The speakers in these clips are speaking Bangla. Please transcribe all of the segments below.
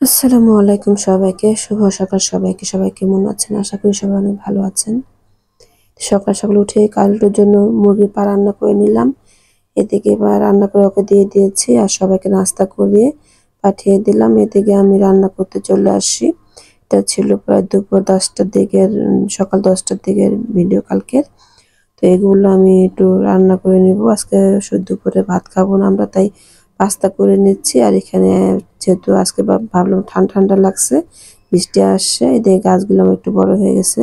আসসালামু আলাইকুম সবাইকে। শুভ সকাল সবাইকে। সবাই কেমন আছেন? আশা করি সবাই অনেক ভালো আছেন। সকাল সকাল উঠে কালুর জন্য মুরগির পা রান্না করে নিলাম। এদিকে এবার রান্না করে ওকে দিয়ে দিয়েছি আর সবাইকে নাস্তা করিয়ে পাঠিয়ে দিলাম। এদিকে আমি রান্না করতে চলে আসি। এটা ছিল প্রায় দুপুর 10টার দিকের সকাল 10টার দিকের ভিডিও কালকের। তো এগুলো আমি একটু রান্না করে নিব। আজকে দুপুরে ভাত খাবো না আমরা, তাই পাস্তা করে নিচ্ছি। আর এখানে যেহেতু আজকে ভাবলাম ঠান্ডা ঠান্ডা লাগছে, বৃষ্টি আসছে, এদিকে গাছগুলো আমার একটু বড় হয়ে গেছে,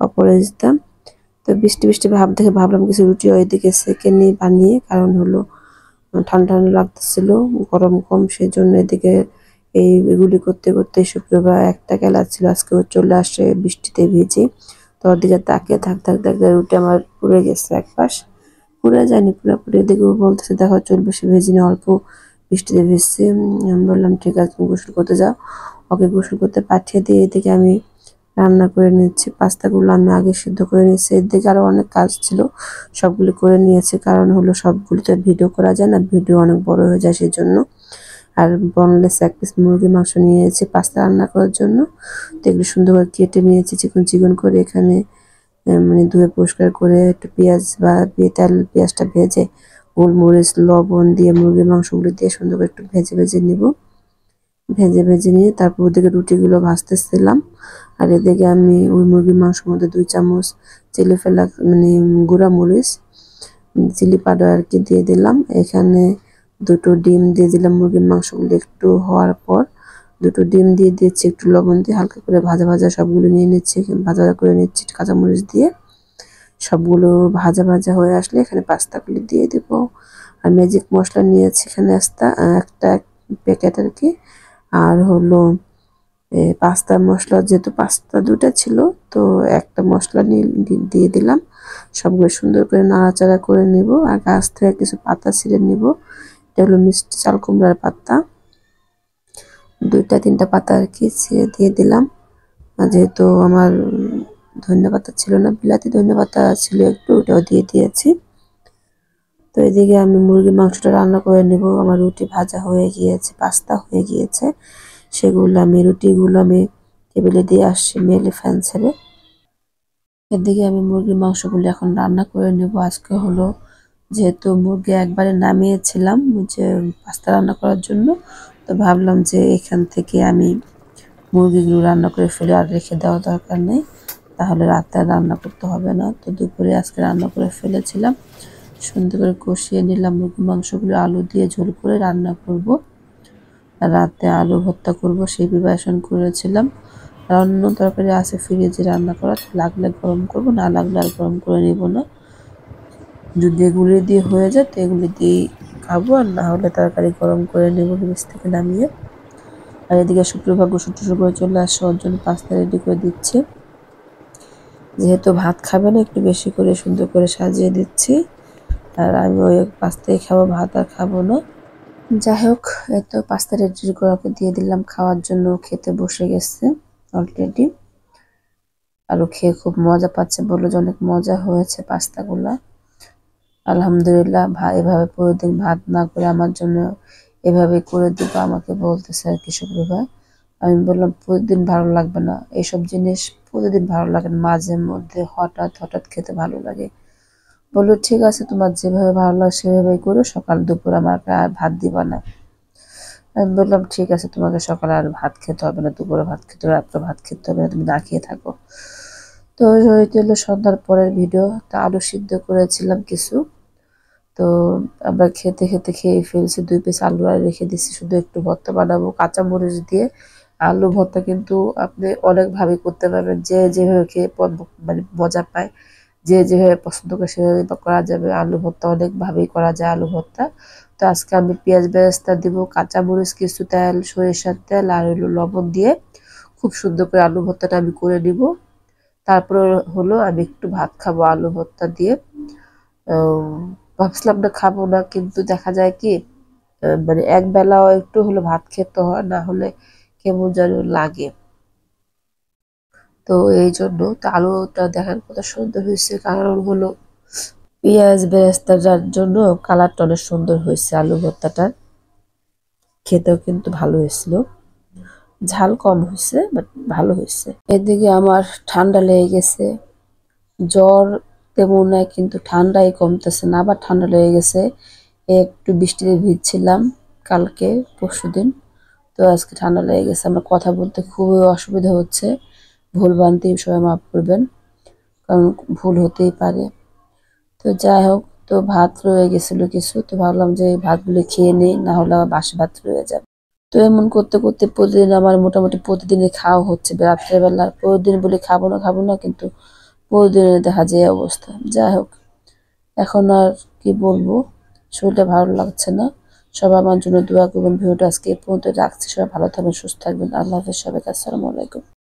অপরাজিতা। তো বৃষ্টি বৃষ্টি ভাব দেখে ভাবলাম কিছু রুটি ওইদিকে সেকে নিয়ে বানিয়ে, কারণ হলো ঠান্ডা ঠান্ডা লাগতেছিল, গরম কম, সেই জন্য এদিকে এগুলি করতে করতে শুক্রবার একটা খেলা ছিল, আজকে চলে আসে বৃষ্টিতে ভিজে। তো ওদিকে তাকিয়ে থাকতে রুটি আমার পুড়ে গেছে, এক পাশ পুড়ে যায়নি পুরোপুরি। এদিকে ও বলতেছে দেখো চুল বেশি ভেজিনি, অল্প বৃষ্টিতে ভিজছে। আমি বললাম ঠিক আছে তুমি গোসল করতে যাও। ওকে গোসল করতে পাঠিয়ে দিয়ে এদিকে আমি রান্না করে নিচ্ছি। পাস্তাগুলো আমি আগে সিদ্ধ করে নিচ্ছি। এদিকে আরো অনেক কাজ ছিল, সবগুলো করে নিয়েছি, কারণ হলো সবগুলো তো ভিডিও করা যায় না, ভিডিও অনেক বড় হয়ে যায় সেই জন্য। আর বোনলেস এক পিস মুরগির মাংস নিয়েছি পাস্তা রান্না করার জন্য। তো এগুলো সুন্দর করে কেটে নিয়েছি চিকন চিকন করে। এখানে মানে ধুয়ে পরিষ্কার করে একটু পেঁয়াজ বা পেঁয়াজটা ভেজে গোলমরিচ লবণ দিয়ে মুরগির মাংসগুলো দিয়ে সুন্দর করে একটু ভেজে ভেজে নিব। ভেজে ভেজে নিয়ে তারপর ওদিকে রুটিগুলো ভাজতেছিলাম। আর এদিকে আমি ওই মুরগির মাংসের মধ্যে 2 চামচ চিলি ফেলা মানে গুঁড়া মরিচ, চিলি পাউডার আর কি দিয়ে দিলাম। এখানে 2টো ডিম দিয়ে দিলাম। মুরগির মাংসগুলো একটু হওয়ার পর 2টো ডিম দিয়ে দিচ্ছি, একটু লবণ দিয়ে হালকা করে ভাজা ভাজা সবগুলো নিয়ে নিচ্ছি, ভাজা ভাজা করে নিচ্ছি কাঁচামরিচ দিয়ে। সবগুলো ভাজা ভাজা হয়ে আসলে এখানে পাস্তাগুলি দিয়ে দেব। আর ম্যাজিক মশলা নিয়েছি এখানে একটা প্যাকেট আর কি। আর হলো পাস্তা মশলা, যেহেতু পাস্তা 2টা ছিল, তো একটা মশলা দিয়ে দিলাম। সবগুলো সুন্দর করে নাড়াচাড়া করে নেব। আর গাছ থেকে কিছু পাতা ছিঁড়ে নিব। এটা হলো মিষ্টি চাল কুমড়ার পাতা, 2টা 3টা পাতা আর কি ছিঁড়ে দিয়ে দিলাম। আর যেহেতু আমার ধনেপাতা ছিল না, বিলাতি ধনেপাতা ছিল একটু, ওটাও দিয়ে দিয়েছি। তো এদিকে আমি মুরগির মাংসটা রান্না করে নেব। আমার রুটি ভাজা হয়ে গিয়েছে, পাস্তা হয়ে গিয়েছে, রুটিগুলো আমি টেবিলে দিয়ে আসছি মেলে ফ্যান ছেড়ে। এদিকে আমি মুরগির মাংসগুলো এখন রান্না করে নেব। আজকে হলো যেহেতু মুরগি একবারে নামিয়েছিলাম যে পাস্তা রান্না করার জন্য, তো ভাবলাম যে এখান থেকে আমি মুরগিগুলো রান্না করে ফেলে আর রেখে দেওয়া দরকার নেই, তাহলে রাতে রান্না করতে হবে না। তো দুপুরে আজকে রান্না করে ফেলেছিলাম, সুন্দর করে কষিয়ে নিলাম মুরগির মাংসগুলো, আলু দিয়ে ঝোল করে রান্না করব। রাতে আলু ভর্তা করব সেই প্রিপারেশন করেছিলাম। আর অন্য তরকারি আছে ফ্রিজে রান্না করা, লাগলে গরম করব, না লাগলে আর গরম করে নিব না। যদি এগুলি দিয়ে হয়ে যায় তো এগুলি দিয়েই খাবো, আর না হলে তরকারি গরম করে নেব ফ্রিজ থেকে নামিয়ে। আর এদিকে শুক্রবার গোসল টোসল করে চলে আসছে, ওর জন্য পাস্তা রেডি করে দিচ্ছে। যেহেতু ভাত খাবে না, একটু বেশি করে সুন্দর করে সাজিয়ে দিচ্ছি। আর আমি ওই পাস্তাই খাবো, ভাত আর খাবো না। যাই হোক, এতো পাস্তা রেডি করে ওকে দিয়ে দিলাম খাওয়ার জন্য। খেতে বসে গেছে অলরেডি, আরও খেয়ে খুব মজা পাচ্ছে, বললো যে অনেক মজা হয়েছে পাস্তাগুলা। আলহামদুলিল্লাহ। এভাবে প্রতিদিন ভাত না করে আমার জন্য এভাবে করে দিবা, আমাকে বলতেছে আর কি শুক্রবার। আমি বললাম প্রতিদিন ভালো লাগবে না, এইসব জিনিস প্রতিদিন ভালো লাগে না, মাঝে মধ্যে হঠাৎ হঠাৎ খেতে ভালো লাগে। বললো ঠিক আছে তোমার যেভাবে ভালো লাগে সেভাবেই করো, সকাল দুপুর আমাকে আর ভাত দিবা না। আমি বললাম ঠিক আছে, তোমাকে সকালে আর ভাত খেতে হবে না, দুপুরে ভাত খেতে হবে, রাত্রে ভাত খেতে হবে না, তুমি না খেয়ে থাকো। তো ওইটা হলো সন্ধ্যার পরের ভিডিও। তা আলু সিদ্ধ করেছিলাম কিছু, তো আমরা খেতে খেতে খেয়ে ফেলছি। 2 পিস আলু আর রেখে দিচ্ছি, শুধু একটু ভর্তা বানাবো কাঁচামরিচ দিয়ে। আলু ভর্তা কিন্তু আপনি অনেকভাবে করতে পারবেন, যে যেভাবে খেয়ে মানে মজা পায়, যে যেভাবে পছন্দ করে সেভাবে করা যাবে। আলু ভর্তা অনেকভাবেই করা যায় আলু ভর্তা। তো আজকে আমি পেঁয়াজ বেরেস্তা দিব, কাঁচামরিচ, কিছু তেল, সরিষার তেল আর হলো লবণ দিয়ে খুব সুন্দর করে আলু ভর্তাটা আমি করে নিব। তারপরে হলো আমি একটু ভাত খাবো আলু ভর্তা দিয়ে। ভাবছিলাম না খাবো না, কিন্তু দেখা যায় কি মানে এক বেলাও একটু হলো ভাত খেতে হয়, না হলে কেমন যেন লাগে। তো এই জন্য তো আলুটা দেখেন কত সুন্দর হয়েছে, কারণ হলো পেঁয়াজ বেরেস্তা, যার জন্য কালারটা অনেক সুন্দর হয়েছে আলু ভর্তাটার। খেতেও কিন্তু ভালো হয়েছিল। ঝাল কম হয়েছে, বাট ভালো হয়েছে। এদিকে আমার ঠান্ডা লেগে গেছে, জ্বর তেমন নাই কিন্তু ঠান্ডাই কমতেছে না, আবার ঠান্ডা লেগে গেছে। একটু বৃষ্টিতে ভিজছিলাম কালকে পরশুদিন, তো আজকে ঠান্ডা লেগে গেছে। আমার কথা বলতে খুবই অসুবিধা হচ্ছে, ভুল ভ্রান্তি সবাই মাফ করবেন, কারণ ভুল হতেই পারে। তো যাই হোক, তো ভাত রয়ে গেছিল কিছু, তো ভাবলাম যে এই ভাতগুলো খেয়ে নিই, না হলে আমার বাসি ভাত রয়ে যাবে। তো এমন করতে করতে প্রতিদিন আমার মোটামুটি প্রতিদিনই খাওয়া হচ্ছে রাত্রেবেলা। প্রতিদিন বলি খাবো না খাবো না, কিন্তু প্রতিদিনের দেখা যায় এই অবস্থা। যাই হোক, এখন আর কি বলবো, শরীরটা ভালো লাগছে না। সবাই আমার জন্য দোয়া করবেন। ভিডিওটা আজকে এই পর্যন্ত রাখছি। সবাই ভালো থাকবেন, সুস্থ থাকবেন। আল্লাহ হাফেজ সবাইকে। আসসালামু আলাইকুম।